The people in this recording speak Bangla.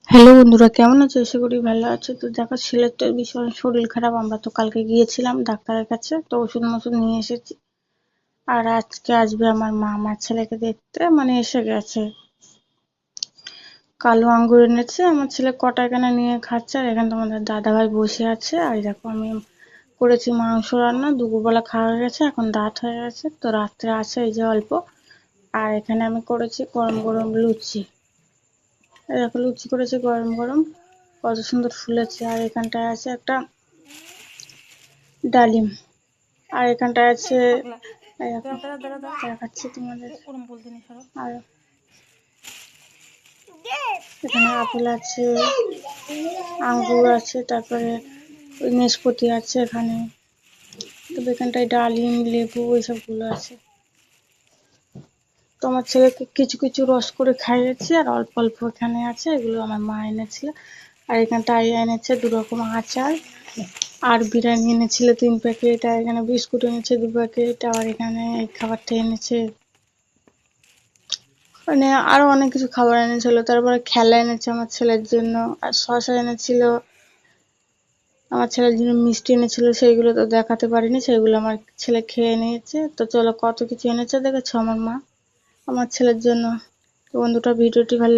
হ্যালো বন্ধুরা, কেমন আছো? আশা করি ভালো আছো। তো দেখো, ছেলের তো ভীষণ শরীর খারাপ। আমরা তো কালকে গিয়েছিলাম ডাক্তারের কাছে, তো ওষুধ মষুধ নিয়ে এসেছি। আর আজকে আসবে আমার মা আমার ছেলেকে দেখতে, মানে এসে গেছে। কালো আঙ্গুর এনেছে, আমার ছেলে কটা এখানে নিয়ে খাচ্ছে। আর এখানে তোমাদের দাদা ভাই বসে আছে। আর দেখো, আমি করেছি মাংস রান্না, দুপুরবেলা খাওয়া হয়ে গেছে, এখন রাত হয়ে গেছে, তো রাত্রে আছে এই যে অল্প। আর এখানে আমি করেছি গরম গরম লুচি। এই দেখো, লুচি করেছি গরম গরম, কত সুন্দর ফুলেছে। আর এখানটায় আছে একটা ডালিম। আর এখানটায় আছে, এই দেখো, দেখাচ্ছি তোমাদের। আর এখানে আপেল আছে, আঙ্গুর আছে, তারপরে ওই নেশপাতি আছে এখানে। তবে এখানটায় ডালিম, লেবু এইসবগুলো আছে। তো আমার ছেলেকে কিছু কিছু রস করে খাইয়েছি, আর অল্প অল্প এখানে আছে, এগুলো আমার মা এনেছিল। আর এখানটায় এনেছে 2 রকম আচার। আর বিরিয়ানি এনেছিল 3 প্যাকেট। আর এখানে বিস্কুট এনেছে 2 প্যাকেট। আর এখানে এই খাবারটা এনেছে, মানে আরো অনেক কিছু খাবার এনেছিল। তারপরে খেলা এনেছে আমার ছেলের জন্য, আর শসা এনেছিল। আমার ছেলের জন্য মিষ্টি এনেছিল, সেইগুলো তো দেখাতে পারিনি, সেইগুলো আমার ছেলে খেয়ে নিয়েছে। তো চলো, কত কিছু এনেছে দেখেছো আমার মা আমার ছেলের জন্য। তো বন্ধুটা, ভিডিওটি ভালো